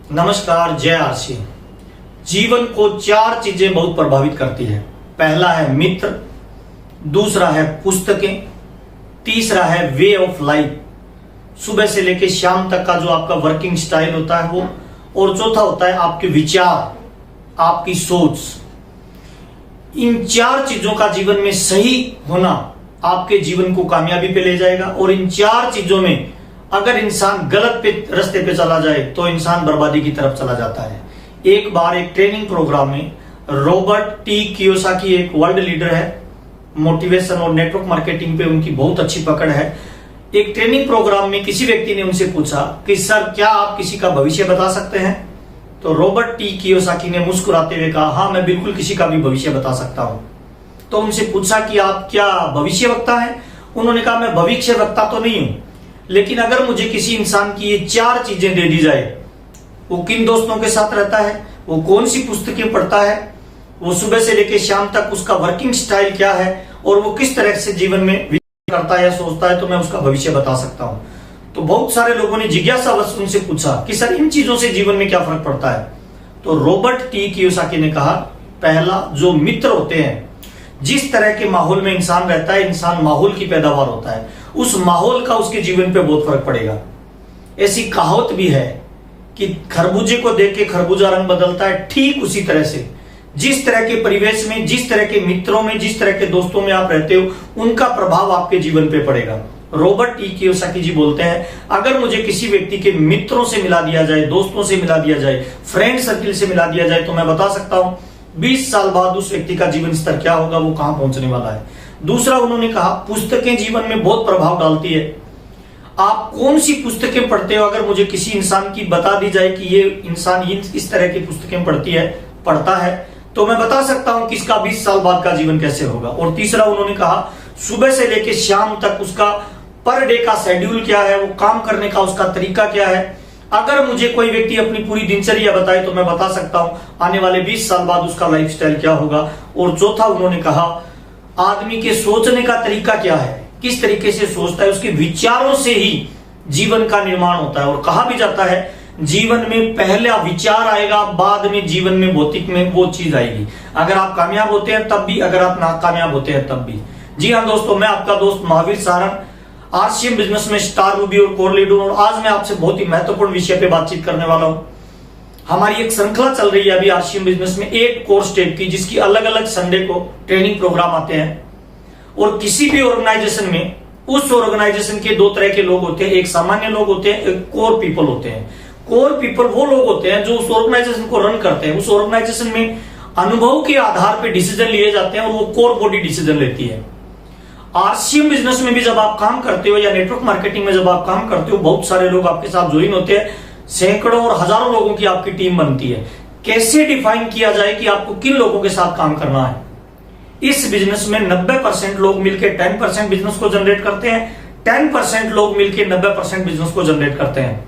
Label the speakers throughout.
Speaker 1: नमस्कार, जय आरसी। जीवन को चार चीजें बहुत प्रभावित करती है। पहला है मित्र, दूसरा है पुस्तकें, तीसरा है वे ऑफ लाइफ, सुबह से लेकर शाम तक का जो आपका वर्किंग स्टाइल होता है वो, और चौथा होता है आपके विचार, आपकी सोच। इन चार चीजों का जीवन में सही होना आपके जीवन को कामयाबी पे ले जाएगा, और इन चार चीजों में अगर इंसान गलत रास्ते पे चला जाए तो इंसान बर्बादी की तरफ चला जाता है। एक बार एक ट्रेनिंग प्रोग्राम में रॉबर्ट टी कियोसाकी एक वर्ल्ड लीडर है, मोटिवेशन और नेटवर्क मार्केटिंग पे उनकी बहुत अच्छी पकड़ है। एक ट्रेनिंग प्रोग्राम में किसी व्यक्ति ने उनसे पूछा कि सर, क्या आप किसी का भविष्य बता सकते हैं? तो रॉबर्ट टी कियोसाकी ने मुस्कुराते हुए कहा, हाँ, मैं बिल्कुल किसी का भी भविष्य बता सकता हूं। तो उनसे पूछा कि आप क्या भविष्य वक्ता हैं? उन्होंने कहा, मैं भविष्य वक्ता तो नहीं हूं, लेकिन अगर मुझे किसी इंसान की ये चार चीजें दे दी जाए, वो किन दोस्तों के साथ रहता है, वो कौन सी पुस्तकें पढ़ता है, वो सुबह से लेकर शाम तक उसका वर्किंग स्टाइल क्या है, और वो किस तरह से जीवन में करता है या सोचता है, तो मैं उसका भविष्य बता सकता हूं। तो बहुत सारे लोगों ने जिज्ञासावश उनसे पूछा कि सर, इन चीजों से जीवन में क्या फर्क पड़ता है? तो रॉबर्ट टी कियोसाकी ने कहा, पहला, जो मित्र होते हैं, जिस तरह के माहौल में इंसान रहता है, इंसान माहौल की पैदावार होता है, उस माहौल का उसके जीवन पे बहुत फर्क पड़ेगा। ऐसी कहावत भी है कि खरबूजे को देख के खरबूजा रंग बदलता है, ठीक उसी तरह से जिस तरह के परिवेश में, जिस तरह के मित्रों में, जिस तरह के दोस्तों में आप रहते हो, उनका प्रभाव आपके जीवन पे पड़ेगा। रॉबर्ट टी कियोसाकी जी बोलते हैं, अगर मुझे किसी व्यक्ति के मित्रों से मिला दिया जाए, दोस्तों से मिला दिया जाए, फ्रेंड सर्किल से मिला दिया जाए, तो मैं बता सकता हूं 20 साल बाद उस व्यक्ति का जीवन स्तर क्या होगा, वो कहां पहुंचने वाला है। दूसरा, उन्होंने कहा, पुस्तकें जीवन में बहुत प्रभाव डालती है। आप कौन सी पुस्तकें पढ़ते हो? अगर मुझे किसी इंसान की बता दी जाए कि ये इंसान इस तरह की पुस्तकें पढ़ता है, तो मैं बता सकता हूं कि इसका 20 साल बाद का जीवन कैसे होगा। और तीसरा, उन्होंने कहा, सुबह से लेकर शाम तक उसका पर डे का शेड्यूल क्या है, वो काम करने का उसका तरीका क्या है। अगर मुझे कोई व्यक्ति अपनी पूरी दिनचर्या बताए तो मैं बता सकता हूं आने वाले 20 साल बाद उसका लाइफस्टाइल क्या होगा। और चौथा, उन्होंने कहा, आदमी के सोचने का तरीका क्या है, किस तरीके से सोचता है, उसके विचारों से ही जीवन का निर्माण होता है। और कहा भी जाता है, जीवन में पहला विचार आएगा, बाद में जीवन में भौतिक में वो चीज आएगी। अगर आप कामयाब होते हैं तब भी, अगर आप नाकामयाब होते हैं तब भी। जी हाँ दोस्तों, मैं आपका दोस्त महावीर सारंग, आरसीएम बिजनेस में स्टार रूबी और कोर लीडर, और आज मैं आपसे बहुत ही महत्वपूर्ण विषय पे बातचीत करने वाला हूं। हमारी एक श्रृंखला चल रही है अभी आरसीएम बिजनेस में 8 कोर्स टाइप की, जिसकी अलग अलग संडे को ट्रेनिंग प्रोग्राम आते हैं। और किसी भी ऑर्गेनाइजेशन में उस ऑर्गेनाइजेशन के 2 तरह के लोग होते हैं, एक सामान्य लोग होते हैं, एक कोर पीपल होते हैं। कोर पीपल वो लोग होते हैं जो उस ऑर्गेनाइजेशन को रन करते हैं। उस ऑर्गेनाइजेशन में अनुभव के आधार पर डिसीजन लिए जाते हैं, और वो कोर बॉडी डिसीजन लेती है। आरसीएम बिजनेस में भी जब आप काम करते हो, या नेटवर्क मार्केटिंग में जब आप काम करते हो, बहुत सारे लोग आपके साथ ज्वाइन होते हैं, सैकड़ों और हजारों लोगों की आपकी टीम बनती है। कैसे डिफाइन किया जाए कि आपको किन लोगों के साथ काम करना है? इस बिजनेस में 90% लोग मिलकर 10% बिजनेस को जनरेट करते हैं, 10% लोग मिलकर 90% बिजनेस को जनरेट करते हैं।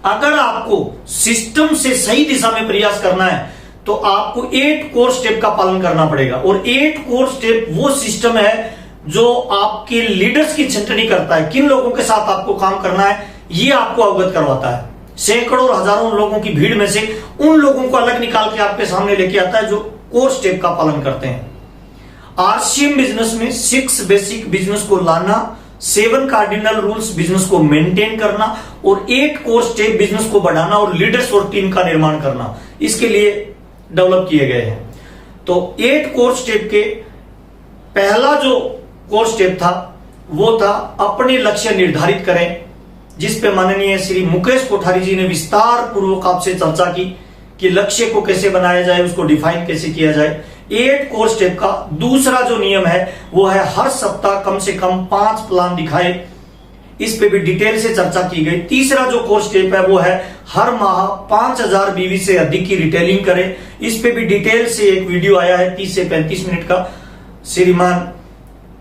Speaker 1: अगर आपको सिस्टम से सही दिशा में प्रयास करना है तो आपको 8 कोर स्टेप का पालन करना पड़ेगा। और 8 कोर स्टेप वो सिस्टम है जो आपके लीडर्स की छंटनी करता है, किन लोगों के साथ आपको काम करना है ये आपको अवगत करवाता है। सैकड़ों और हजारों लोगों की भीड़ में से उन लोगों को अलग निकाल के आपके सामने लेके आता है जो कोर स्टेप का पालन करते हैं। आरसीएम बिजनेस में 6 बेसिक बिजनेस को लाना, 7 कार्डिनल रूल्स बिजनेस को मेंटेन करना, और 8 कोर स्टेप बिजनेस को बढ़ाना और लीडर्स और टीम का निर्माण करना, इसके लिए डेवलप किए गए हैं। तो 8 कोर स्टेप के पहला जो कोर स्टेप था वो था अपने लक्ष्य निर्धारित करें, जिस पे माननीय श्री मुकेश कोठारी जी ने विस्तार पूर्वक आपसे चर्चा की कि लक्ष्य को कैसे बनाया जाए, उसको डिफाइन कैसे किया जाए। 8 कोर स्टेप का दूसरा जो नियम है वो है हर सप्ताह कम से कम 5 प्लान दिखाए, इस पे भी डिटेल से चर्चा की गई। तीसरा जो कोर स्टेप है वो है हर माह 5000 बीवी से अधिक की रिटेलिंग करें, इस पे भी डिटेल से एक वीडियो आया है 30 से 35 मिनट का, श्रीमान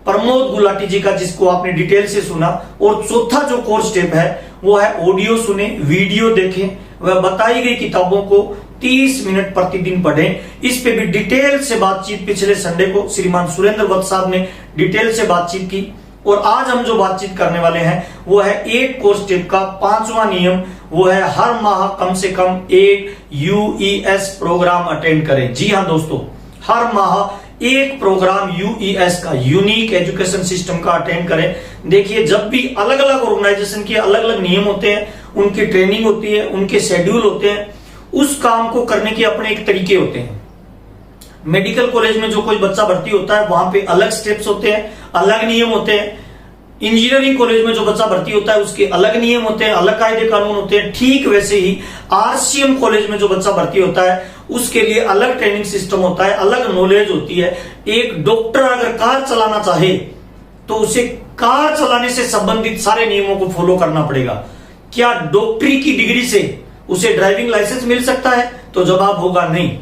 Speaker 1: प्रमोद गुलाटी जी का, जिसको आपने डिटेल से सुना। और चौथा जो कोर स्टेप है वो है ऑडियो सुने, वीडियो देखें, वह बताई गई किताबों को 30 मिनट प्रतिदिन पढ़ें। इस पे भी डिटेल से बातचीत पिछले संडे को श्रीमान सुरेंद्र वत्स साहब ने डिटेल से बातचीत की। और आज हम जो बातचीत करने वाले हैं वो है 8 कोर स्टेप का 5वां नियम, वो है हर माह कम से कम एक यूईएस प्रोग्राम अटेंड करें। जी हां दोस्तों, हर माह एक प्रोग्राम यूईएस का, यूनिक एजुकेशन सिस्टम का अटेंड करें। देखिए, जब भी अलग अलग ऑर्गेनाइजेशन के अलग अलग नियम होते हैं, उनकी ट्रेनिंग होती है, उनके शेड्यूल होते हैं, उस काम को करने के अपने एक तरीके होते हैं। मेडिकल कॉलेज में जो कोई बच्चा भर्ती होता है वहां पे अलग स्टेप्स होते हैं, अलग नियम होते हैं। इंजीनियरिंग कॉलेज में जो बच्चा भर्ती होता है उसके अलग नियम होते हैं, अलग कायदे कानून होते हैं। ठीक वैसे ही आरसीएम कॉलेज में जो बच्चा भर्ती होता है उसके लिए अलग ट्रेनिंग सिस्टम होता है, अलग नॉलेज होती है। एक डॉक्टर अगर कार चलाना चाहे तो उसे कार चलाने से संबंधित सारे नियमों को फॉलो करना पड़ेगा। क्या डॉक्टरी की डिग्री से उसे ड्राइविंग लाइसेंस मिल सकता है? तो जवाब होगा नहीं।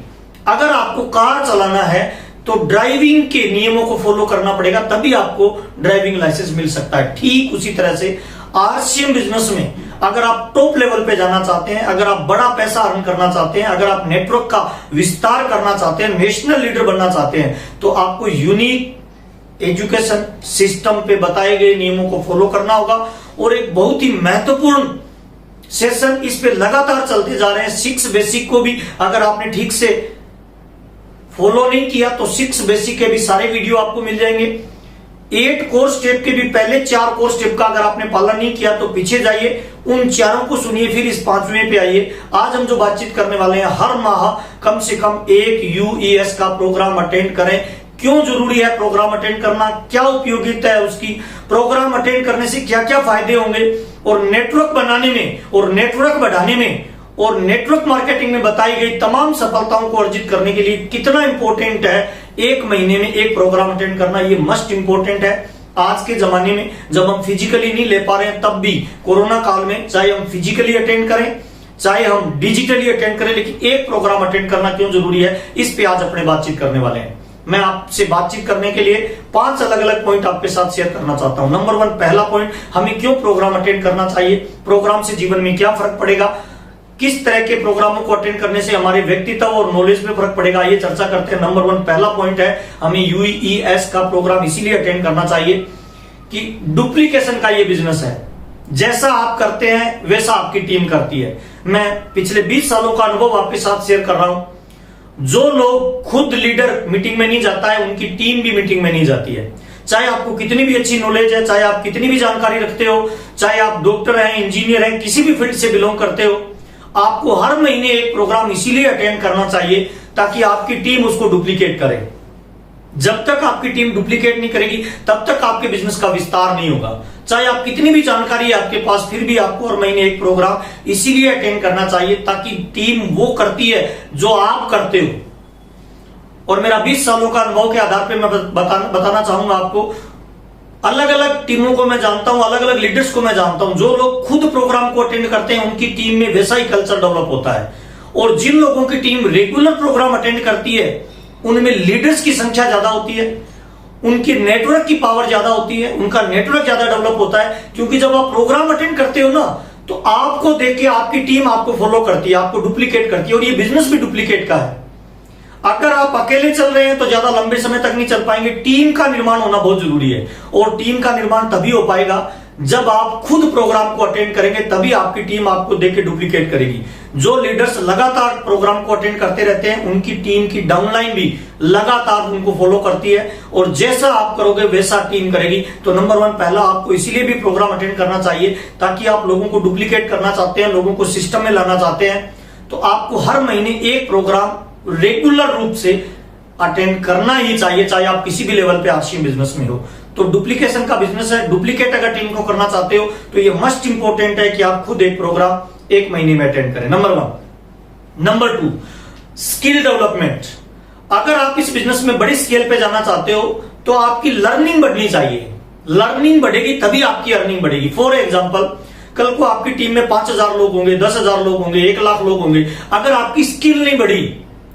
Speaker 1: अगर आपको कार चलाना है तो ड्राइविंग के नियमों को फॉलो करना पड़ेगा, तभी आपको ड्राइविंग लाइसेंस मिल सकता है। ठीक उसी तरह से आरसीएम बिजनेस में अगर आप टॉप लेवल पे जाना चाहते हैं, अगर आप बड़ा पैसा अर्न करना चाहते हैं, अगर आप नेटवर्क का विस्तार करना चाहते हैं, नेशनल लीडर बनना चाहते हैं, तो आपको यूनिक एजुकेशन सिस्टम पे बताए गए नियमों को फॉलो करना होगा। और एक बहुत ही महत्वपूर्ण सेशन इस पे लगातार चलते जा रहे हैं। 6 बेसिक को भी अगर आपने ठीक से फॉलो नहीं किया तो 6 बेसिक के भी सारे वीडियो आपको मिल जाएंगे। 8 कोर स्टेप के भी पहले 4 कोर स्टेप का अगर आपने पालन नहीं किया तो पीछे जाइए, उन चारों को सुनिए, फिर इस 5वें पे आइए। आज हम जो बातचीत करने वाले हैं, हर माह कम से कम एक यूईएस का प्रोग्राम अटेंड करें। क्यों जरूरी है प्रोग्राम अटेंड करना, क्या उपयोगिता है उसकी, प्रोग्राम अटेंड करने से क्या क्या फायदे होंगे, और नेटवर्क बनाने में और नेटवर्क बढ़ाने में और नेटवर्क मार्केटिंग में बताई गई तमाम सफलताओं को अर्जित करने के लिए कितना इंपॉर्टेंट है एक महीने में एक प्रोग्राम अटेंड करना। ये मस्ट इंपॉर्टेंट है आज के जमाने में, जब हम फिजिकली नहीं ले पा रहे हैं, तब भी कोरोना काल में, चाहे हम फिजिकली अटेंड करें चाहे हम डिजिटली अटेंड करें, लेकिन एक प्रोग्राम अटेंड करना क्यों जरूरी है, इस पे आज अपने बातचीत करने वाले हैं। मैं आपसे बातचीत करने के लिए 5 अलग अलग पॉइंट आपके साथ शेयर करना चाहता हूं। नंबर 1, पहला पॉइंट, हमें क्यों प्रोग्राम अटेंड करना चाहिए, प्रोग्राम से जीवन में क्या फर्क पड़ेगा, किस तरह के प्रोग्रामों को अटेंड करने से हमारे व्यक्तित्व और नॉलेज में फर्क पड़ेगा, ये चर्चा करते हैं। नंबर 1 पहला पॉइंट है, हमें यूईएस का प्रोग्राम इसीलिए अटेंड करना चाहिए कि डुप्लीकेशन का ये बिजनेस है। जैसा आप करते हैं वैसा आपकी टीम करती है। मैं पिछले 20 सालों का अनुभव आपके साथ शेयर कर रहा हूं। जो लोग खुद लीडर मीटिंग में नहीं जाता है, उनकी टीम भी मीटिंग में नहीं जाती है। चाहे आपको कितनी भी अच्छी नॉलेज है, चाहे आप कितनी भी जानकारी रखते हो, चाहे आप डॉक्टर हैं, इंजीनियर हैं, किसी भी फील्ड से बिलोंग करते हो, आपको हर महीने एक प्रोग्राम इसीलिए अटेंड करना चाहिए ताकि आपकी टीम उसको डुप्लीकेट करे। जब तक आपकी टीम डुप्लीकेट नहीं करेगी तब तक आपके बिजनेस का विस्तार नहीं होगा। चाहे आप कितनी भी जानकारी है आपके पास, फिर भी आपको हर महीने एक प्रोग्राम इसीलिए अटेंड करना चाहिए ताकि टीम वो करती है जो आप करते हो। और मेरा 20 सालों का अनुभव के आधार पर मैं बताना चाहूंगा आपको, अलग अलग टीमों को मैं जानता हूं, अलग अलग लीडर्स को मैं जानता हूं। जो लोग खुद प्रोग्राम को अटेंड करते हैं उनकी टीम में वैसा ही कल्चर डेवलप होता है, और जिन लोगों की टीम रेगुलर प्रोग्राम अटेंड करती है उनमें लीडर्स की संख्या ज्यादा होती है, उनकी नेटवर्क की पावर ज्यादा होती है, उनका नेटवर्क ज्यादा डेवलप होता है। क्योंकि जब आप प्रोग्राम अटेंड करते हो ना, तो आपको देख के आपकी टीम आपको फॉलो करती है, आपको डुप्लीकेट करती है, और ये बिजनेस भी डुप्लीकेट का है। अगर आप अकेले चल रहे हैं तो ज्यादा लंबे समय तक नहीं चल पाएंगे। टीम का निर्माण होना बहुत जरूरी है, और टीम का निर्माण तभी हो पाएगा जब आप खुद प्रोग्राम को अटेंड करेंगे, तभी आपकी टीम आपको देख के डुप्लीकेट करेगी। जो लीडर्स लगातार प्रोग्राम को अटेंड करते रहते हैं उनकी टीम की डाउनलाइन भी लगातार उनको फॉलो करती है, और जैसा आप करोगे वैसा टीम करेगी। तो नंबर 1 पहला, आपको इसीलिए भी प्रोग्राम अटेंड करना चाहिए ताकि आप लोगों को डुप्लीकेट करना चाहते हैं, लोगों को सिस्टम में लाना चाहते हैं, तो आपको हर महीने एक प्रोग्राम रेगुलर रूप से अटेंड करना ही चाहिए, चाहे आप किसी भी लेवल पे आरसीएम बिजनेस में हो। तो डुप्लीकेशन का बिजनेस है, डुप्लीकेट अगर टीम को करना चाहते हो तो ये मस्ट इंपॉर्टेंट है कि आप खुद एक प्रोग्राम एक महीने में अटेंड करें। नंबर 1। Number 2, skill development. अगर आप इस बिजनेस में बड़ी स्केल पे जाना चाहते हो तो आपकी लर्निंग बढ़नी चाहिए। लर्निंग बढ़ेगी तभी आपकी अर्निंग बढ़ेगी। फॉर एग्जाम्पल, कल को आपकी टीम में 5,000 लोग होंगे, 10,000 लोग होंगे, 1 लाख लोग होंगे, अगर आपकी स्किल नहीं बढ़ी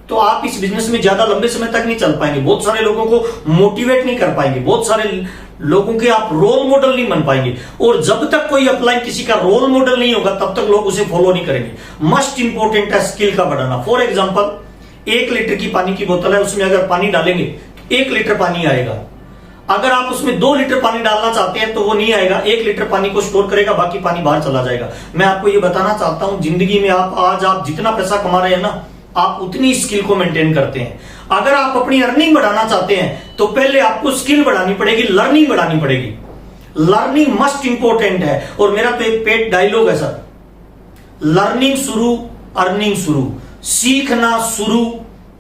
Speaker 1: तो आप इस बिजनेस में ज्यादा लंबे समय तक नहीं चल पाएंगे। बहुत सारे लोगों को मोटिवेट नहीं कर पाएंगे, बहुत सारे लोगों के आप रोल मॉडल नहीं बन पाएंगे, और जब तक कोई अपलाइन किसी का रोल मॉडल नहीं होगा तब तक लोग उसे फॉलो नहीं करेंगे। मस्ट इंपॉर्टेंट है स्किल का बढ़ाना। फॉर एग्जाम्पल, 1 लीटर की पानी की बोतल है, उसमें अगर पानी डालेंगे तो 1 लीटर पानी आएगा। अगर आप उसमें 2 लीटर पानी डालना चाहते हैं तो वो नहीं आएगा, 1 लीटर पानी को स्टोर करेगा, बाकी पानी बाहर चला जाएगा। मैं आपको ये बताना चाहता हूं, जिंदगी में आप जितना पैसा कमा रहे हैं ना, आप उतनी स्किल को मेंटेन करते हैं। अगर आप अपनी अर्निंग बढ़ाना चाहते हैं तो पहले आपको स्किल बढ़ानी पड़ेगी, लर्निंग बढ़ानी पड़ेगी। लर्निंग मस्ट इंपॉर्टेंट है। और मेरा तो एक पेट डायलॉग है सर, लर्निंग शुरू अर्निंग शुरू, सीखना शुरू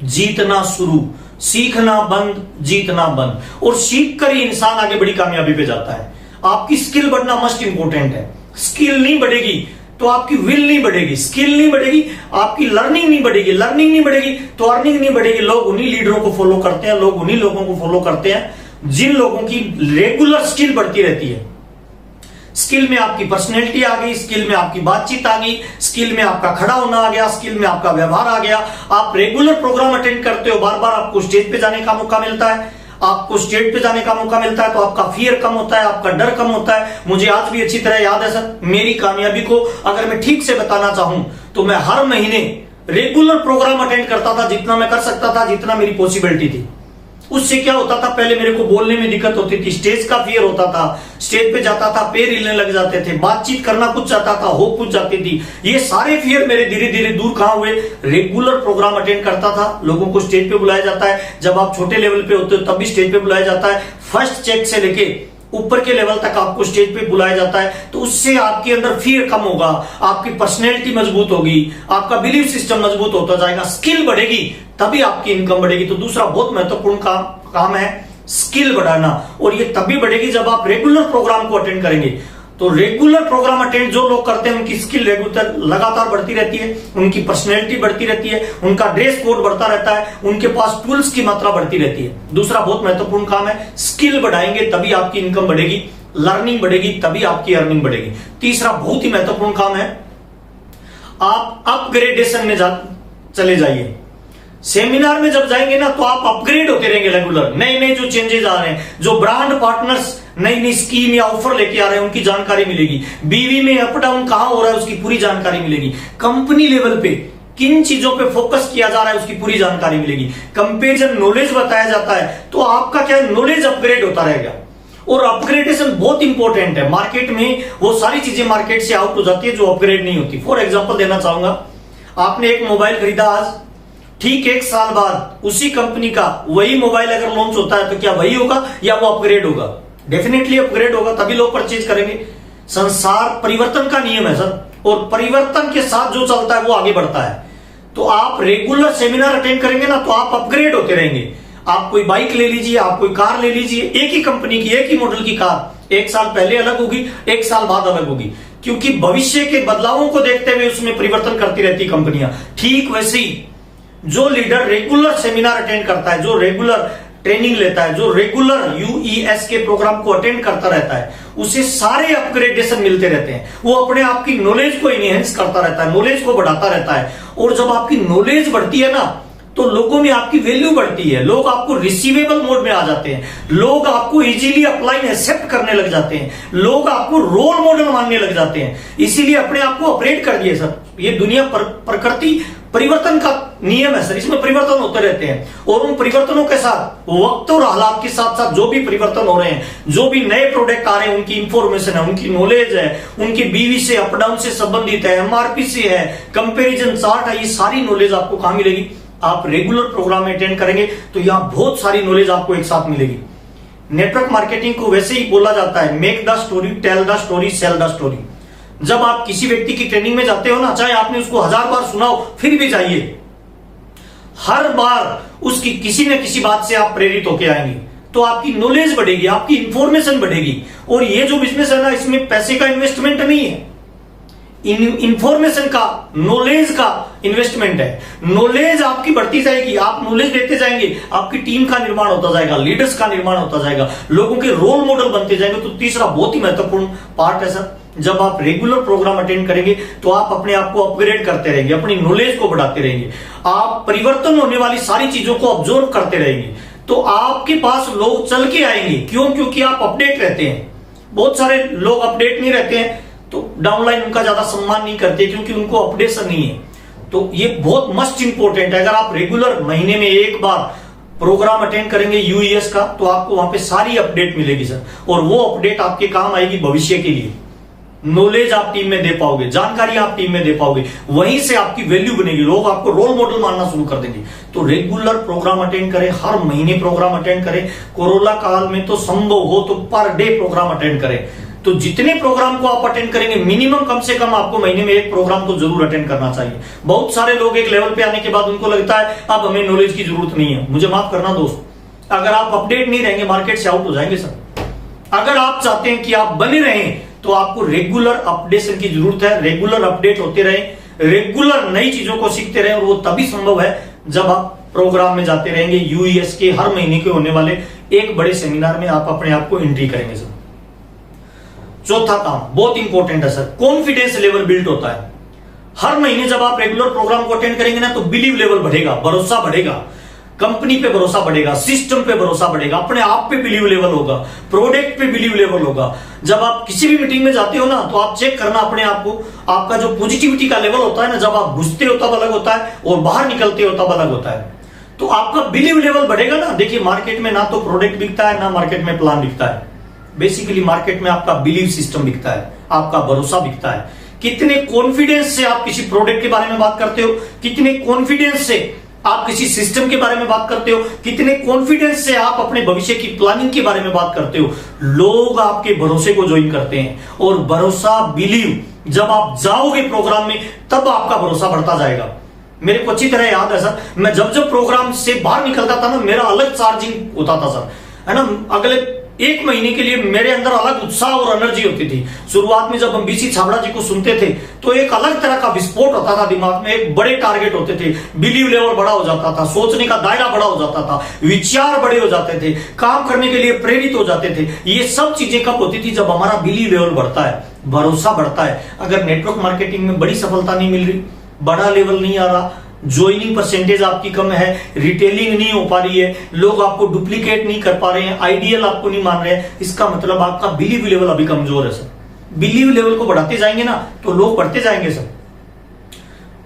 Speaker 1: जीतना शुरू, सीखना बंद जीतना बंद। और सीख कर ही इंसान आगे बड़ी कामयाबी पे जाता है। आपकी स्किल बढ़ना मस्ट इंपॉर्टेंट है। स्किल नहीं बढ़ेगी तो आपकी विल नहीं बढ़ेगी, स्किल नहीं बढ़ेगी आपकी लर्निंग नहीं बढ़ेगी, लर्निंग नहीं बढ़ेगी तो अर्निंग नहीं बढ़ेगी। लोग उन्हीं लीडरों को फॉलो करते हैं, लोग उन्हीं लोगों को फॉलो करते हैं जिन लोगों की रेगुलर स्किल बढ़ती रहती है। स्किल में आपकी पर्सनैलिटी आ गई, स्किल में आपकी बातचीत आ गई, स्किल में आपका खड़ा होना आ गया, स्किल में आपका व्यवहार आ गया। आप रेगुलर प्रोग्राम अटेंड करते हो, बार बार आपको स्टेज पे जाने का मौका मिलता है, आपको स्टेज पे जाने का मौका मिलता है तो आपका फियर कम होता है, आपका डर कम होता है। मुझे आज भी अच्छी तरह याद है सर, मेरी कामयाबी को अगर मैं ठीक से बताना चाहूं तो मैं हर महीने रेगुलर प्रोग्राम अटेंड करता था, जितना मैं कर सकता था, जितना मेरी पॉसिबिलिटी थी। उससे क्या होता था, पहले मेरे को बोलने में दिक्कत होती थी, स्टेज का फियर होता था, स्टेज पे जाता था पैर हिलने लग जाते थे, बातचीत करना कुछ चाहता था हो कुछ जाती थी। ये सारे फियर मेरे धीरे धीरे दूर कहां हुए, रेगुलर प्रोग्राम अटेंड करता था। लोगों को स्टेज पे बुलाया जाता है, जब आप छोटे लेवल पे होते हो तब भी स्टेज पे बुलाया जाता है। फर्स्ट चेक से लेके ऊपर के लेवल तक आपको स्टेज पे बुलाया जाता है, तो उससे आपके अंदर फियर कम होगा, आपकी पर्सनैलिटी मजबूत होगी, आपका बिलीफ सिस्टम मजबूत होता जाएगा, स्किल बढ़ेगी, तभी आपकी इनकम बढ़ेगी। तो दूसरा बहुत महत्वपूर्ण काम है स्किल बढ़ाना, और ये तभी बढ़ेगी जब आप रेगुलर प्रोग्राम को अटेंड करेंगे। तो रेगुलर प्रोग्राम अटेंड जो लोग करते हैं उनकी स्किल रेगुलर लगातार बढ़ती रहती है, उनकी पर्सनैलिटी बढ़ती रहती है, उनका ड्रेस कोड बढ़ता रहता है, उनके पास टूल्स की मात्रा बढ़ती रहती है। दूसरा बहुत महत्वपूर्ण काम है, स्किल बढ़ाएंगे तभी आपकी इनकम बढ़ेगी, लर्निंग बढ़ेगी तभी आपकी अर्निंग बढ़ेगी। तीसरा बहुत ही महत्वपूर्ण काम है, आप अपग्रेडेशन में चले जाइए। सेमिनार में जब जाएंगे ना तो आप अपग्रेड होते रहेंगे रेगुलर, नए नए जो चेंजेस आ रहे हैं, जो ब्रांड पार्टनर्स नई नई स्कीम या ऑफर लेके आ रहे हैं उनकी जानकारी मिलेगी, बीवी में अप डाउन कहां हो रहा है उसकी पूरी जानकारी मिलेगी, कंपनी लेवल पे किन चीजों पे फोकस किया जा रहा है उसकी पूरी जानकारी मिलेगी, कंपेरिजन नॉलेज बताया जाता है, तो आपका क्या नॉलेज अपग्रेड होता रहेगा। और अपग्रेडेशन बहुत इंपॉर्टेंट है। मार्केट में वो सारी चीजें मार्केट से आउट हो जाती है जो अपग्रेड नहीं होती। फॉर एग्जाम्पल देना चाहूंगा, आपने एक मोबाइल खरीदा आज, ठीक 1 साल बाद उसी कंपनी का वही मोबाइल अगर लॉन्च होता है तो क्या वही होगा या वो अपग्रेड होगा? डेफिनेटली अपग्रेड होगा, तभी लोग परचेज करेंगे। संसार परिवर्तन का नियम है सर, और परिवर्तन के साथ जो चलता है वो आगे बढ़ता है। तो आप रेगुलर सेमिनार अटेंड करेंगे ना तो आप अपग्रेड होते रहेंगे। आप कोई बाइक ले लीजिए, आप कोई कार ले लीजिए, एक ही कंपनी की एक ही मॉडल की कार 1 साल पहले अलग होगी, 1 साल बाद अलग होगी, क्योंकि भविष्य के बदलावों को देखते हुए उसमें परिवर्तन करती रहती कंपनियां। ठीक वैसे ही जो लीडर रेगुलर सेमिनार अटेंड करता है, जो रेगुलर ट्रेनिंग लेता है, जो रेगुलर यूईएस के प्रोग्राम को अटेंड करता रहता है, उसे सारे अपग्रेडेशन मिलते रहते हैं। वो अपने आप की नॉलेज को इनहेंस करता रहता है, नॉलेज को बढ़ाता रहता है। और जब आपकी नॉलेज बढ़ती है ना तो लोगों में आपकी वैल्यू बढ़ती है, लोग आपको रिसीवेबल मोड में आ जाते हैं, लोग आपको इजीली अप्लाई एक्सेप्ट करने लग जाते हैं, लोग आपको रोल मॉडल मानने लग जाते हैं। इसीलिए अपने आप को अपग्रेड कर दिए सर। ये दुनिया प्रकृति परिवर्तन का नियम है सर, इसमें परिवर्तन होते रहते हैं। और उन परिवर्तनों के साथ वक्त और हालात के साथ साथ जो भी परिवर्तन हो रहे हैं, जो भी नए प्रोडक्ट आ रहे हैं, उनकी इंफॉर्मेशन है, उनकी नॉलेज है, उनकी बीवी से अप डाउन से संबंधित है, एमआरपी से है, कंपेरिजन चार्ट है, ये सारी नॉलेज आपको कहां मिलेगी? आप रेगुलर प्रोग्राम में अटेंड करेंगे तो यहां बहुत सारी नॉलेज आपको एक साथ मिलेगी। नेटवर्क मार्केटिंग को वैसे ही बोला जाता है, make the story, tell the story, sell the story. जब आप किसी व्यक्ति की ट्रेनिंग में जाते हो ना, चाहे आपने उसको 1000 बार सुना हो, फिर भी जाइए। हर बार उसकी किसी न किसी बात से आप प्रेरित होकर आएंगे, तो आपकी नॉलेज बढ़ेगी, आपकी इंफॉर्मेशन बढ़ेगी। और ये जो बिजनेस है ना, इसमें पैसे का इन्वेस्टमेंट नहीं है, इंफॉर्मेशन का, नॉलेज का इन्वेस्टमेंट है। नॉलेज आपकी बढ़ती जाएगी, आप नॉलेज देते जाएंगे, आपकी टीम का निर्माण होता जाएगा, लीडर्स का निर्माण होता जाएगा, लोगों के रोल मॉडल बनते जाएंगे। तो तीसरा बहुत ही महत्वपूर्ण पार्ट है सर, जब आप रेगुलर प्रोग्राम अटेंड करेंगे तो आप अपने आप को अपग्रेड करते रहेंगे, अपनी नॉलेज को बढ़ाते रहेंगे, आप परिवर्तन होने वाली सारी चीजों को ऑब्जर्व करते रहेंगे, तो आपके पास लोग चल के आएंगे। क्यों? क्योंकि आप अपडेट रहते हैं। बहुत सारे लोग अपडेट नहीं रहते हैं तो डाउनलाइन उनका ज्यादा सम्मान नहीं करते, क्योंकि उनको अपडेशन नहीं है। तो ये बहुत मस्ट इंपॉर्टेंट है। अगर आप रेगुलर महीने में 1 बार प्रोग्राम अटेंड करेंगे यूईएस का, तो आपको वहां पे सारी अपडेट मिलेगी सर, और वो अपडेट आपके काम आएगी भविष्य के लिए। नॉलेज आप टीम में दे पाओगे, जानकारी आप टीम में दे पाओगे, वहीं से आपकी वैल्यू बनेगी, लोग आपको रोल मॉडल मानना शुरू कर देंगे। तो रेगुलर प्रोग्राम अटेंड करें, हर महीने प्रोग्राम अटेंड करें। कोरोना काल में तो संभव हो तो पर डे प्रोग्राम अटेंड करें। तो जितने प्रोग्राम को आप अटेंड करेंगे, मिनिमम कम से कम आपको महीने में एक प्रोग्राम तो जरूर अटेंड करना चाहिए। बहुत सारे लोग एक लेवल पे आने के बाद उनको लगता है अब हमें नॉलेज की जरूरत नहीं है। मुझे माफ करना दोस्त, अगर आप अपडेट नहीं रहेंगे मार्केट से आउट हो जाएंगे सर। अगर आप चाहते हैं कि आप बने रहें तो आपको रेगुलर अपडेशन की जरूरत है। रेगुलर अपडेट होते रहे, रेगुलर नई चीजों को सीखते रहे, और वो तभी संभव है जब आप प्रोग्राम में जाते रहेंगे। यूईएस के हर महीने के होने वाले एक बड़े सेमिनार में आप अपने आप को एंट्री करेंगे सर। चौथा काम बहुत इंपॉर्टेंट है सर, कॉन्फिडेंस लेवल बिल्ड होता है। हर महीने जब आप रेगुलर प्रोग्राम को अटेंड करेंगे ना, तो बिलीव लेवल बढ़ेगा, भरोसा बढ़ेगा, कंपनी पे भरोसा बढ़ेगा, सिस्टम पे भरोसा बढ़ेगा, अपने आप पे बिलीव लेवल होगा, प्रोडक्ट पे बिलीव लेवल होगा। जब आप किसी भी मीटिंग में जाते हो ना, तो आप चेक करना अपने आप को, आपका जो पॉजिटिविटी का लेवल होता है ना, जब आप घुसते हो तब अलग होता है और बाहर निकलते हो तब अलग होता है। तो आपका बिलीव लेवल बढ़ेगा ना। देखिए मार्केट में ना तो प्रोडक्ट बिकता है, ना मार्केट में प्लान बिकता है। बेसिकली मार्केट में आपका बिलीव सिस्टम बिकता है, आपका भरोसा बिकता है। कितने कॉन्फिडेंस से आप किसी प्रोडक्ट के बारे में बात करते हो, कितने कॉन्फिडेंस से आप किसी सिस्टम के बारे में बात करते हो, कितने कॉन्फिडेंस से आप अपने भविष्य की प्लानिंग के बारे में बात करते हो, लोग आपके भरोसे को ज्वाइन करते हैं। और भरोसा, बिलीव, जब आप जाओगे प्रोग्राम में तब आपका भरोसा बढ़ता जाएगा। मेरे को अच्छी तरह याद है सर, मैं जब जब प्रोग्राम से बाहर निकलता था ना, मेरा अलग चार्जिंग होता था सर, है ना। अगले एक महीने के लिए मेरे अंदर अलग उत्साह और एनर्जी होती थी। शुरुआत में जब हम बीसी छाबड़ा जी को सुनते थे तो एक अलग तरह का विस्फोट होता था दिमाग में, एक बड़े टारगेट होते थे, बिलीव लेवल बड़ा हो जाता था, सोचने का दायरा बड़ा हो जाता था, विचार बड़े हो जाते थे, काम करने के लिए प्रेरित हो जाते थे। ये सब चीजें कब होती थी? जब हमारा बिलीव लेवल बढ़ता है, भरोसा बढ़ता है। अगर नेटवर्क मार्केटिंग में बड़ी सफलता नहीं मिल रही, बड़ा लेवल नहीं आ रहा, ज्वाइनिंग परसेंटेज आपकी कम है, रिटेलिंग नहीं हो पा रही है, लोग आपको डुप्लीकेट नहीं कर पा रहे हैं, आइडियल आपको नहीं मान रहे हैं, इसका मतलब आपका बिलीव लेवल अभी कमजोर है सर। बिलीव लेवल को बढ़ाते जाएंगे ना तो लोग बढ़ते जाएंगे सर।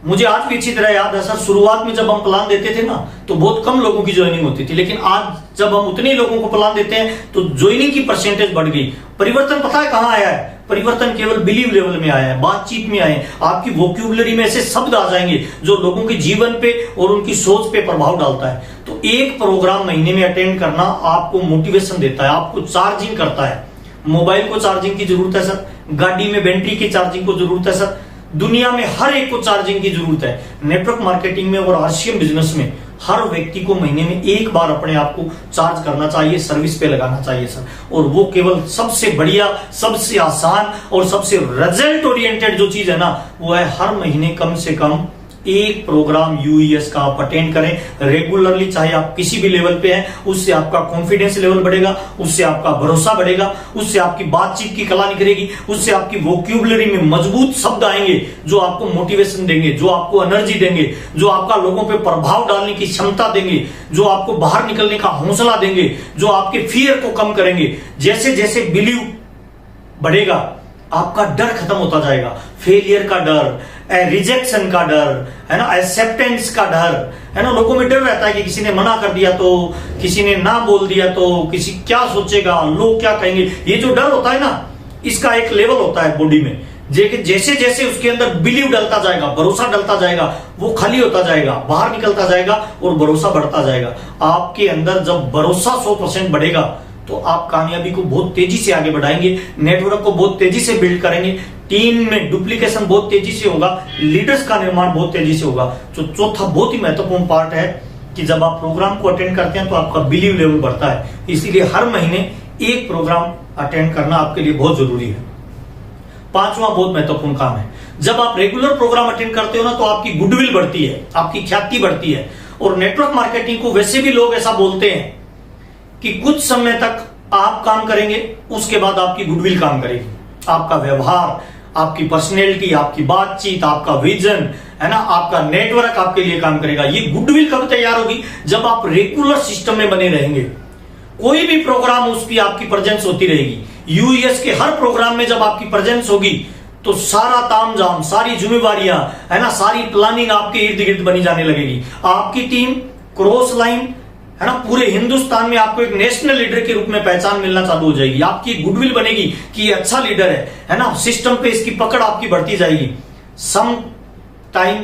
Speaker 1: मुझे आज भी अच्छी तरह याद है सर, शुरुआत में जब हम प्लान देते थे ना तो बहुत कम लोगों की ज्वाइनिंग होती थी, लेकिन आज जब हम उतने लोगों को प्लान देते हैं तो ज्वाइनिंग की परसेंटेज बढ़ गई। परिवर्तन पता है कहां आया है? परिवर्तन केवल बिलीव लेवल में आया है, बातचीत में आए। आपकी वोक्यूबलरी में ऐसे शब्द आ जाएंगे जो लोगों के जीवन पे और उनकी सोच पे प्रभाव डालता है। तो एक प्रोग्राम महीने में अटेंड करना आपको मोटिवेशन देता है, आपको चार्जिंग करता है। मोबाइल को चार्जिंग की जरूरत है सर, गाड़ी में बैटरी की चार्जिंग को जरूरत है सर, दुनिया में हर एक को चार्जिंग की जरूरत है। नेटवर्क मार्केटिंग में और आरसीएम बिजनेस में हर व्यक्ति को महीने में एक बार अपने आप को चार्ज करना चाहिए, सर्विस पे लगाना चाहिए सर। और वो केवल सबसे बढ़िया, सबसे आसान और सबसे रिजल्ट ओरिएंटेड जो चीज है ना, वो है हर महीने कम से कम एक प्रोग्राम यूईएस का आप अटेंड करें रेगुलरली, चाहे आप किसी भी लेवल पे हैं। उससे आपका कॉन्फिडेंस लेवल बढ़ेगा, उससे आपका भरोसा बढ़ेगा, उससे आपकी बातचीत की कला निखरेगी, उससे आपकी वोक्यूबलरी में मजबूत शब्द आएंगे जो आपको मोटिवेशन देंगे, जो आपको एनर्जी देंगे, जो आपका लोगों पे प्रभाव डालने की क्षमता देंगे, जो आपको बाहर निकलने का हौसला देंगे, जो आपके फियर को कम करेंगे। जैसे जैसे बिलीव बढ़ेगा आपका डर खत्म होता जाएगा, फेलियर का डर, रिजेक्शन का डर, है ना, एक्सेप्टेंस का डर, है ना। लोगों में डर रहता है कि किसी ने मना कर दिया तो, किसी ने ना बोल दिया तो, किसी क्या सोचेगा, लोग क्या कहेंगे। ये जो डर होता है ना, इसका एक लेवल होता है बॉडी में। जैसे जैसे उसके अंदर बिलीव डलता जाएगा, भरोसा डलता जाएगा, वो खाली होता जाएगा, बाहर निकलता जाएगा और भरोसा बढ़ता जाएगा। आपके अंदर जब भरोसा 100% बढ़ेगा तो आप कामयाबी को बहुत तेजी से आगे बढ़ाएंगे, नेटवर्क को बहुत तेजी से बिल्ड करेंगे, टीम में डुप्लीकेशन बहुत तेजी से होगा, लीडर्स का निर्माण बहुत तेजी से होगा। तो चौथा बहुत ही महत्वपूर्ण पार्ट है कि जब आप प्रोग्राम को अटेंड करते हैं तो आपका बिलीव लेवल बढ़ता है। इसीलिए हर महीने एक प्रोग्राम अटेंड करना आपके लिए बहुत जरूरी है। पांचवा बहुत महत्वपूर्ण काम है, जब आप रेगुलर प्रोग्राम अटेंड करते हो ना तो आपकी गुडविल बढ़ती है, आपकी ख्याति बढ़ती है। और नेटवर्क मार्केटिंग को वैसे भी लोग ऐसा बोलते हैं कि कुछ समय तक आप काम करेंगे, उसके बाद आपकी गुडविल काम करेगी। आपका व्यवहार, आपकी पर्सनैलिटी, आपकी बातचीत, आपका विजन, है ना, आपका नेटवर्क आपके लिए काम करेगा। ये गुडविल कब तैयार होगी? जब आप रेगुलर सिस्टम में बने रहेंगे। कोई भी प्रोग्राम उसकी आपकी प्रेजेंस होती रहेगी। यूएस के हर प्रोग्राम में जब आपकी प्रेजेंस होगी तो सारा तामझाम, सारी जिम्मेवारियां, है ना, सारी प्लानिंग आपके इर्द गिर्द बनी जाने लगेगी। आपकी टीम क्रॉस लाइन, है ना, पूरे हिंदुस्तान में आपको एक नेशनल लीडर के रूप में पहचान मिलना चालू हो जाएगी, आपकी गुडविल बनेगी कि ये अच्छा लीडर है ना, सिस्टम पे इसकी पकड़ आपकी बढ़ती जाएगी। सम टाइम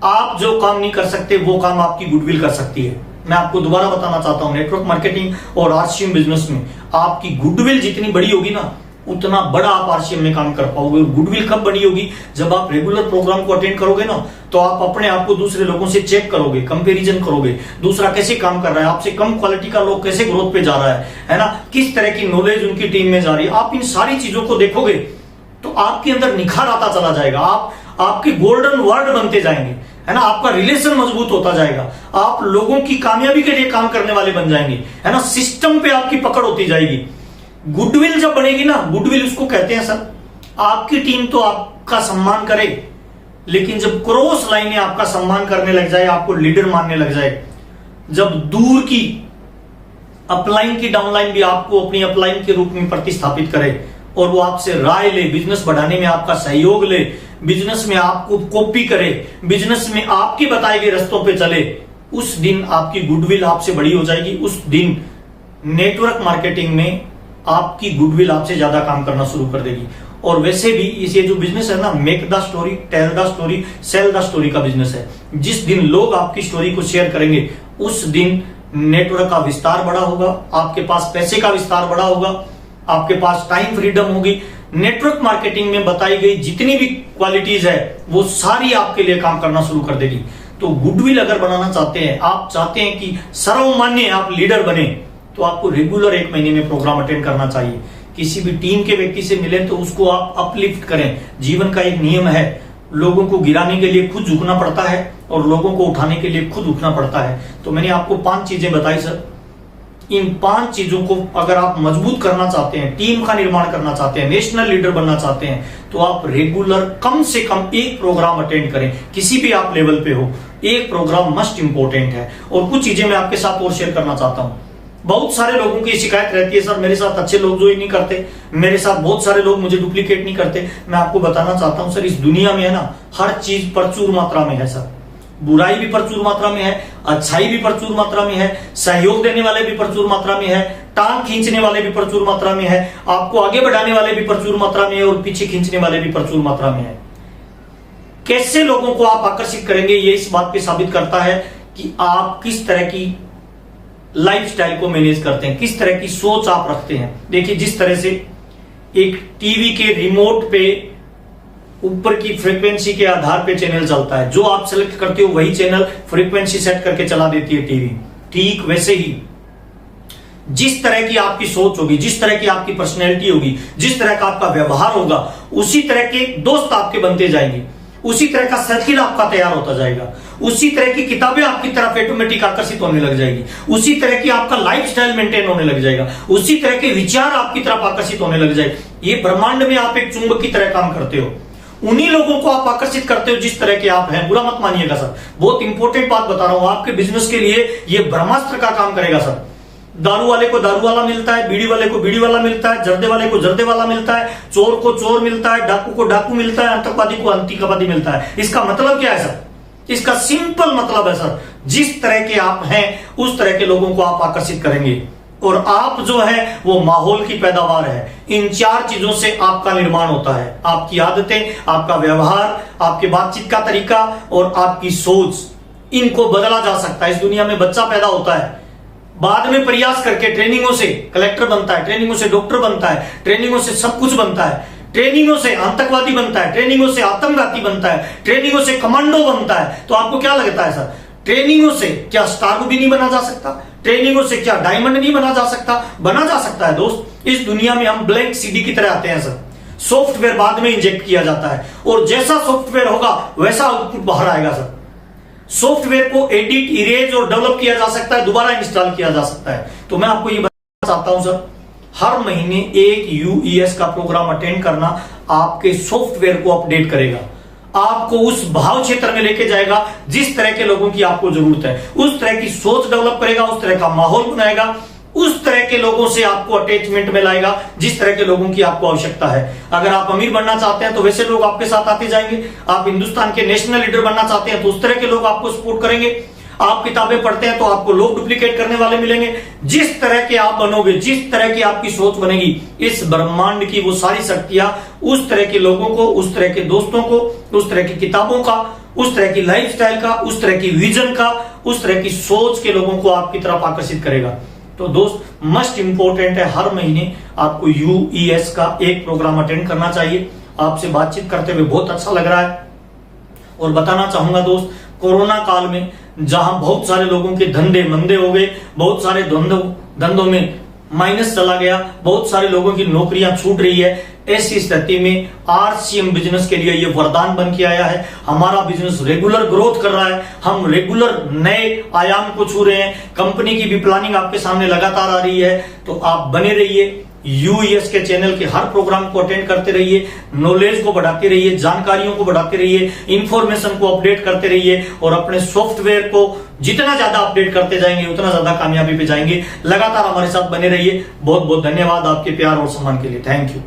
Speaker 1: आप जो काम नहीं कर सकते वो काम आपकी गुडविल कर सकती है। मैं आपको दोबारा बताना चाहता हूं, नेटवर्क मार्केटिंग और आरसीएम बिजनेस में आपकी गुडविल जितनी बड़ी होगी ना, उतना बड़ा आप आरसीएम में काम कर पाओगे। और गुडविल कब बनी होगी? जब आप रेगुलर प्रोग्राम को अटेंड करोगे ना, तो आप अपने आप को दूसरे लोगों से चेक करोगे, कंपैरिजन करोगे, दूसरा कैसे काम कर रहा है, आपसे कम क्वालिटी का लोग कैसे ग्रोथ पे जा रहा है ना, किस तरह की नॉलेज उनकी टीम में जा रही है। आप इन सारी चीजों को देखोगे तो आपके अंदर निखार आता चला जाएगा, आपके गोल्डन वर्ड बनते जाएंगे, है ना, आपका रिलेशन मजबूत होता जाएगा, आप लोगों की कामयाबी के लिए काम करने वाले बन जाएंगे, है ना, सिस्टम पे आपकी पकड़ होती जाएगी। गुडविल जब बनेगी ना, गुडविल उसको कहते हैं सर, आपकी टीम तो आपका सम्मान करे, लेकिन जब क्रॉस लाइनें आपका सम्मान करने लग जाए, आपको लीडर मानने लग जाए, जब दूर की अपलाइन की डाउनलाइन भी आपको अपनी अपलाइन के रूप में प्रतिस्थापित करे और वो आपसे राय ले, बिजनेस बढ़ाने में आपका सहयोग ले, बिजनेस में आपको कॉपी करे, बिजनेस में आपके बताए गए रास्तों पे चले, उस दिन आपकी गुडविल आपसे बड़ी हो जाएगी। उस दिन नेटवर्क मार्केटिंग में आपकी गुडविल आपसे ज्यादा काम करना शुरू कर देगी। और वैसे भी ये जो बिजनेस है ना, make the story, tell the story, sell the story का बिजनेस है। जिस दिन लोग आपकी स्टोरी को शेयर करेंगे, उस दिन नेटवर्क का विस्तार बड़ा होगा, आपके पास पैसे का विस्तार बड़ा होगा, आपके पास टाइम फ्रीडम होगी। नेटवर्क मार्केटिंग में बताई गई जितनी भी क्वालिटीज है वो सारी आपके लिए काम करना शुरू कर देगी। तो गुडविल अगर बनाना चाहते हैं, आप चाहते हैं कि सर्वमान्य आप लीडर बने, तो आपको रेगुलर 1 महीने में प्रोग्राम अटेंड करना चाहिए। किसी भी टीम के व्यक्ति से मिले तो उसको आप अपलिफ्ट करें। जीवन का एक नियम है, लोगों को गिराने के लिए खुद झुकना पड़ता है और लोगों को उठाने के लिए खुद उठना पड़ता है। तो मैंने आपको 5 चीजें बताई सर, इन 5 चीजों को अगर आप मजबूत करना चाहते हैं, टीम का निर्माण करना चाहते हैं, नेशनल लीडर बनना चाहते हैं, तो आप रेगुलर कम से कम 1 प्रोग्राम अटेंड करें। किसी भी आप लेवल पे हो, 1 प्रोग्राम मस्ट इंपोर्टेंट है। और कुछ चीजें मैं आपके साथ और शेयर करना चाहता हूं। बहुत सारे लोगों की शिकायत रहती है, सर मेरे साथ अच्छे लोग जो ही नहीं करते, मेरे साथ बहुत सारे लोग मुझे डुप्लीकेट नहीं करते। मैं आपको बताना चाहता हूं सर, इस दुनिया में है ना, हर चीज प्रचुर मात्रा में है सर। बुराई भी प्रचुर मात्रा में है, अच्छाई भी प्रचुर मात्रा में है, सहयोग देने वाले भी प्रचुर मात्रा में है, टांग खींचने वाले भी प्रचुर मात्रा में है, आपको आगे बढ़ाने वाले भी प्रचुर मात्रा में है और पीछे खींचने वाले भी प्रचुर मात्रा में है। कैसे लोगों को आप आकर्षित करेंगे, ये इस बात पे साबित करता है कि आप किस तरह की लाइफस्टाइल को मैनेज करते हैं, किस तरह की सोच आप रखते हैं। देखिए, जिस तरह से एक टीवी के रिमोट पे ऊपर की फ्रीक्वेंसी के आधार पे चैनल चलता है, जो आप सेलेक्ट करते हो वही चैनल फ्रीक्वेंसी सेट करके चला देती है टीवी, ठीक वैसे ही जिस तरह की आपकी सोच होगी, जिस तरह की आपकी पर्सनैलिटी होगी, जिस तरह का आपका व्यवहार होगा, उसी तरह के दोस्त आपके बनते जाएंगे, उसी तरह का सर्किल आपका तैयार होता जाएगा, उसी तरह की किताबें आपकी तरफ ऑटोमेटिक आकर्षित होने लग जाएगी, उसी तरह की आपका लाइफस्टाइल मेंटेन होने लग जाएगा, उसी तरह के विचार आपकी तरफ आकर्षित होने लग जाएंगे। ये ब्रह्मांड में आप एक चुंबक की तरह काम करते हो, उन्हीं लोगों को आप आकर्षित करते हो जिस तरह के आप हैं। बुरा मत मानिएगा सर, बहुत इंपॉर्टेंट बात बता रहा हूं, आपके बिजनेस के लिए ये ब्रह्मास्त्र का काम करेगा सर। दारू वाले को दारू वाला मिलता है, बीड़ी वाले को बीड़ी वाला मिलता है, जर्दे वाले को जर्दे वाला मिलता है, चोर को चोर मिलता है, डाकू को डाकू मिलता है, आतंकवादी को आतंकवादी मिलता है। इसका मतलब क्या है सर? इसका सिंपल मतलब है सर, जिस तरह के आप हैं उस तरह के लोगों को आप आकर्षित करेंगे। और आप जो है वो माहौल की पैदावार है। इन 4 चीजों से आपका निर्माण होता है, आपकी आदतें, आपका व्यवहार, आपके बातचीत का तरीका और आपकी सोच, इनको बदला जा सकता है। इस दुनिया में बच्चा पैदा होता है, बाद में प्रयास करके ट्रेनिंगों से कलेक्टर बनता है, ट्रेनिंगों से डॉक्टर बनता है, ट्रेनिंगों से सब कुछ बनता है, ट्रेनिंगों से आतंकवादी बनता है, ट्रेनिंगों से आतंकवादी बनता है, ट्रेनिंगों से कमांडो बनता है। तो आपको क्या लगता है सर, ट्रेनिंगों से क्या स्टार भी नहीं बना जा सकता? ट्रेनिंगों से क्या डायमंड नहीं बना जा सकता? बना जा सकता है दोस्त। इस दुनिया में हम ब्लैंक सीडी की तरह आते हैं सर, सॉफ्टवेयर बाद में इंजेक्ट किया जाता है और जैसा सॉफ्टवेयर होगा वैसा आउटपुट बाहर आएगा सर। सॉफ्टवेयर को एडिट, इरेज और डेवलप किया जा सकता है, दोबारा इंस्टॉल किया जा सकता है। तो मैं आपको ये बताना चाहता हूं सर, हर महीने एक यूईएस का प्रोग्राम अटेंड करना आपके सॉफ्टवेयर को अपडेट करेगा, आपको उस भाव क्षेत्र में लेके जाएगा जिस तरह के लोगों की आपको जरूरत है, उस तरह की सोच डेवलप करेगा, उस तरह का माहौल बनाएगा, उस तरह के लोगों से आपको अटैचमेंट में लाएगा जिस तरह के लोगों की आपको आवश्यकता है। अगर आप अमीर बनना चाहते हैं तो वैसे लोग आपके साथ आते जाएंगे, आप हिंदुस्तान के नेशनल लीडर बनना चाहते हैं तो उस तरह के लोग आपको सपोर्ट करेंगे, आप किताबें पढ़ते हैं तो आपको लोग डुप्लीकेट करने वाले मिलेंगे। जिस तरह के आप बनोगे, जिस तरह की आपकी सोच बनेगी, इस ब्रह्मांड की वो सारी शक्तियां उस तरह के लोगों को, उस तरह के दोस्तों को, उस तरह की किताबों का, उस तरह की लाइफस्टाइल का, उस तरह की विजन का, उस तरह की सोच के लोगों को आपकी तरफ आकर्षित करेगा। तो दोस्त, मस्ट इंपॉर्टेंट है, हर महीने आपको UES का एक प्रोग्राम अटेंड करना चाहिए। आपसे बातचीत करते हुए बहुत अच्छा लग रहा है। और बताना चाहूंगा दोस्त, कोरोना काल में जहां बहुत सारे लोगों के धंधे मंदे हो गए, बहुत सारे धंधों में माइनस चला गया, बहुत सारे लोगों की नौकरियां छूट रही है, ऐसी स्थिति में RCM बिजनेस के लिए यह वरदान बन के आया है। हमारा बिजनेस रेगुलर ग्रोथ कर रहा है, हम रेगुलर नए आयाम को छू रहे हैं, कंपनी की भी प्लानिंग आपके सामने लगातार आ रही है। तो आप बने रहिए, UES के चैनल के हर प्रोग्राम को अटेंड करते रहिए, नॉलेज को बढ़ाते रहिए, जानकारियों को बढ़ाते रहिए, इंफॉर्मेशन को अपडेट करते रहिए और अपने सॉफ्टवेयर को जितना ज्यादा अपडेट करते जाएंगे उतना ज्यादा कामयाबी पे जाएंगे। लगातार हमारे साथ बने रहिए। बहुत बहुत धन्यवाद आपके प्यार और सम्मान के लिए। Thank you.